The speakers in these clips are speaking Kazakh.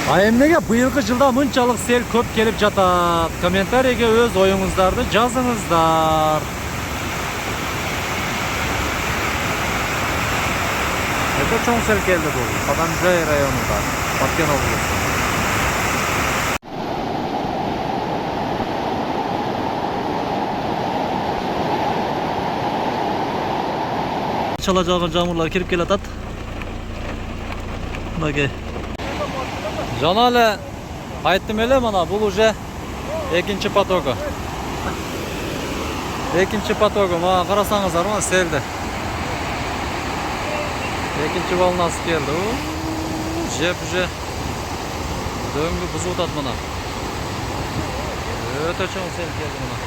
Emnege bıyılgı жылда мынчалык сел көп келип жатат? Комментарийге өз оюңуздарды жазыңыздар. Это чоң сел келди бул. Кадамжай районунда, Баткен облусу. Çala жауган жамырлар кирип келатат. Мынакей. Жана эле айттым эле, мына бул уже экинчи потогу. Экинчи потогу. Мына карасаңыздар, мына селди. Экинчи волнасы келди. Жеп уже дөңгү бузуп атат мына. Өтө чоң сел келди мына.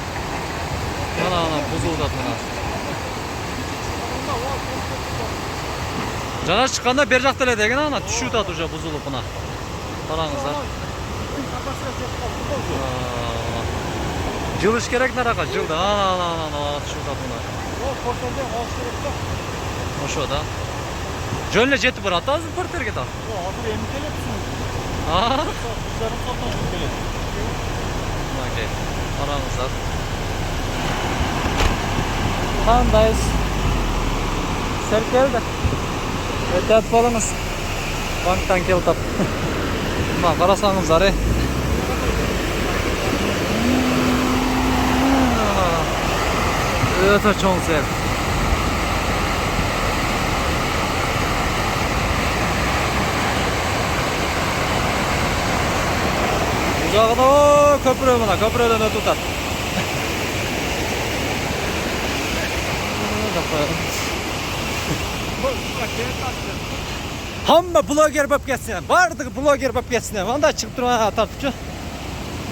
Мына бузуп атат мына. Жана чыкканда бер жакта эле деген ана түшүп атат уже бузулуп мына. Караңыздар. Жылыш керек нарака, жылды. Ана түшүп атат мына. Ошо да. Жөн эле жетип барат азыр портерге да. Азыр эми келет. Жарым сааттан соң келет. Мынакей. Караңыздар. Кандайсыз? Сел келди. Өтөп болуңуз. Банктан келип атат. Мына карасаңыздар, өтө чоң сел. Бул жагында көпүрө мына, көпүрөдөн өтүп атат. Hamma blogger болып кетсін, бардығы blogger болып кетсін. Анда шығып тұрмай тартыпчы.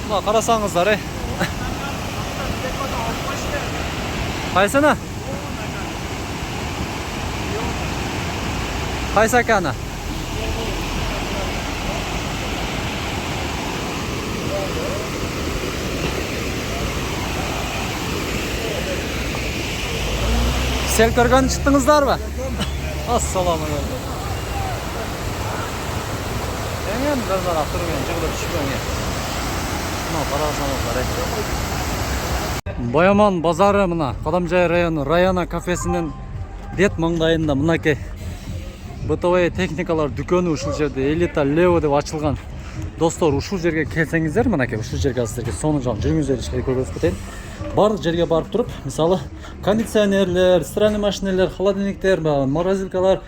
Мына қарасаңыздар, Қайсыны? Қайсы аканы? Сел көргенін шықтыңыздар ба? Ассаламағалейкум. Әңген бірдар ақтырген жығылып түшпеңе. Мына қарасаңыздар. Бояман базары мына Кадамжай районы Раяна кафесінің дет маңдайында мынакей бытовый техникалар дүкөнү ушул жерде Элита Лео деп ачылган. Достор, ушул жерге келсеңиздер, мынакей ушул жерге азыркы сонун жагын жүрүңүздөр ишке көргөзүп кетейин. Барлык жерге барып туруп, мисалы кондиционерлер, стиральный машинелер, холодильниктер, морозилкалар,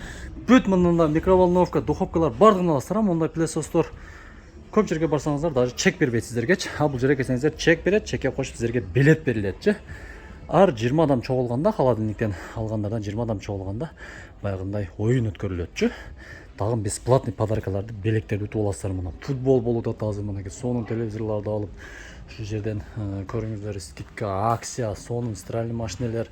бүт мында микроволновка, духовкалар бардыгын аласыздар. Мондай пылесостор көп жерге барсаңыздар даже чек бербейт сиздерге. А бул жерге келсеңиздер чек берет, чекке кошуп сиздерге билет берилетчи. Ар 20 адам чогулганда, холодильниктен алгандардан 20 адам чогулганда баягындай оюн өткөрүлөтчү. Тагын бесплатный подаркаларды, белектерди утуп аласыздар. Мына футбол болуп атат азыр, мынакей сонун телевизорлорду алып ушул жерден көрүңүздөр, скидка, акция, сонун стиральный машинелер.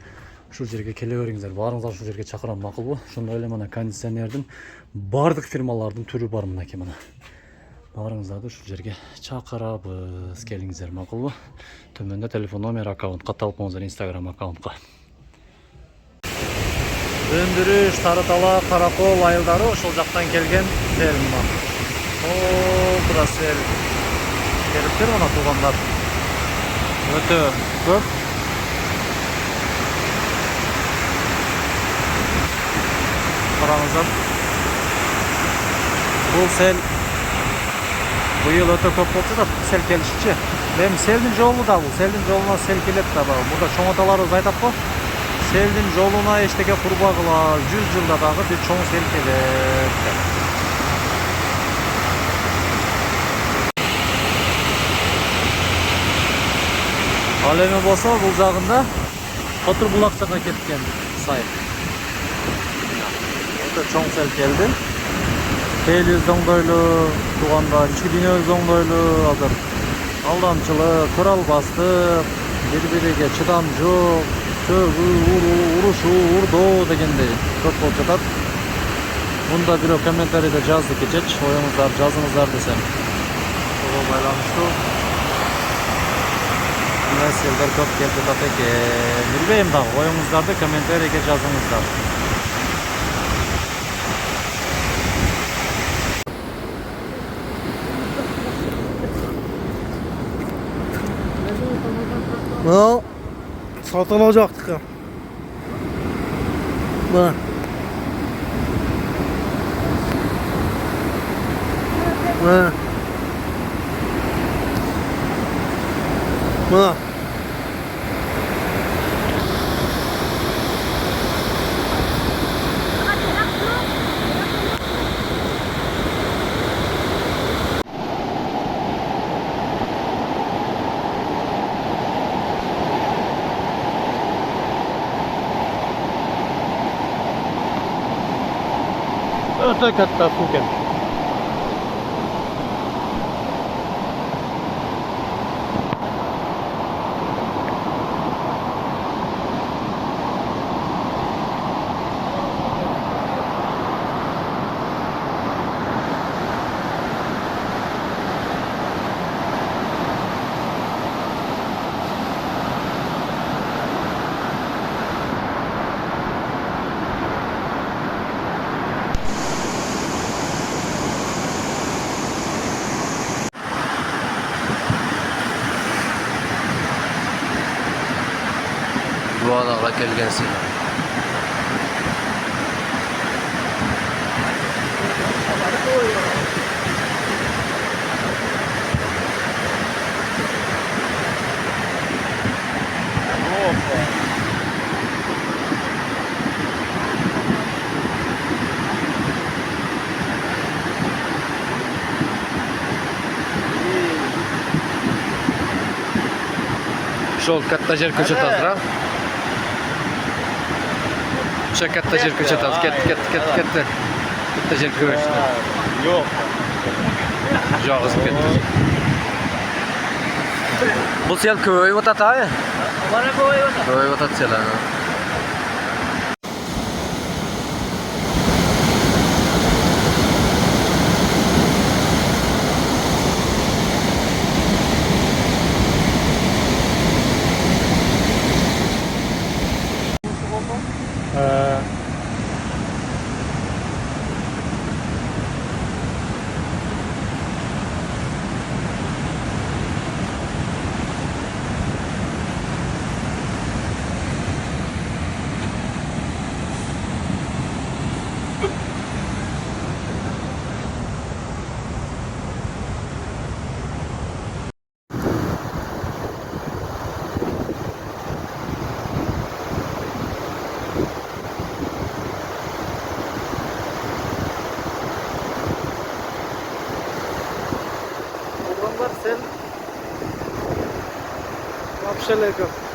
Ушул жерге келе бериңиздер. Баарыңыздар ушул жерге чакырам, макулбу? Ошондой эле мына кондиционердин бардык фирмалардын түрү бар мынакей мына. Баарыңыздарды ушул жерге чакырабыз. Келиңиздер, макулбу? Төмөндө телефон номер, аккаунт катталып болуңуздар, Instagram аккаунтка. Өндүрүш, Сарытала, Каракол айылдары ошол жактан келген сел мына. Тура сел келиптир мына туугандар. Өтө көп. Караңыздар. Бул сел быйыл өтө көп болчу да, сел келишчи. Эми селдин жолу да бул, селдин жолуна сел келет да. Мурда чоң аталарыбыз айтат го. Селдин жолуна эчтеке курбагыла 100 жылда дагы бир чоң сел келет. Ал эми болсо бул жагында Котур булакчага кеткен сай. Өтө чоң сел келди. Эл өздоңдойлуу туугандар, ички дүйнө өздоңдойлуу азыр алдамчылык, куралбастык, бири-бириге чыдам жок, сөгүү, урушуу, урдоо дегендей көп болуп жатат. Мында бирөө комментарийде жазды кечеч, оюңуздар жазыңыздар десем. Ого байланыштуу. Meseleler çok geldi tabii ki. Bilmeyim da oyunuzlarda komentariyge yazınızlar. Ha, satılacaktık ya. Bak. Ha. Bak. Öte katta su gelmiş. Bu adamla kelgensin. Şol katta jer ko'chatazra. O'sha katta jer ko'chataz. Katta. Katta jer ko'chdi. Yok. Jog'izib ketdi. Bu sel ko'payib o'tadi-a? Bana koyuyorsun. Ko'payib o'tadi selar. Adamlar sen... Вообще legal.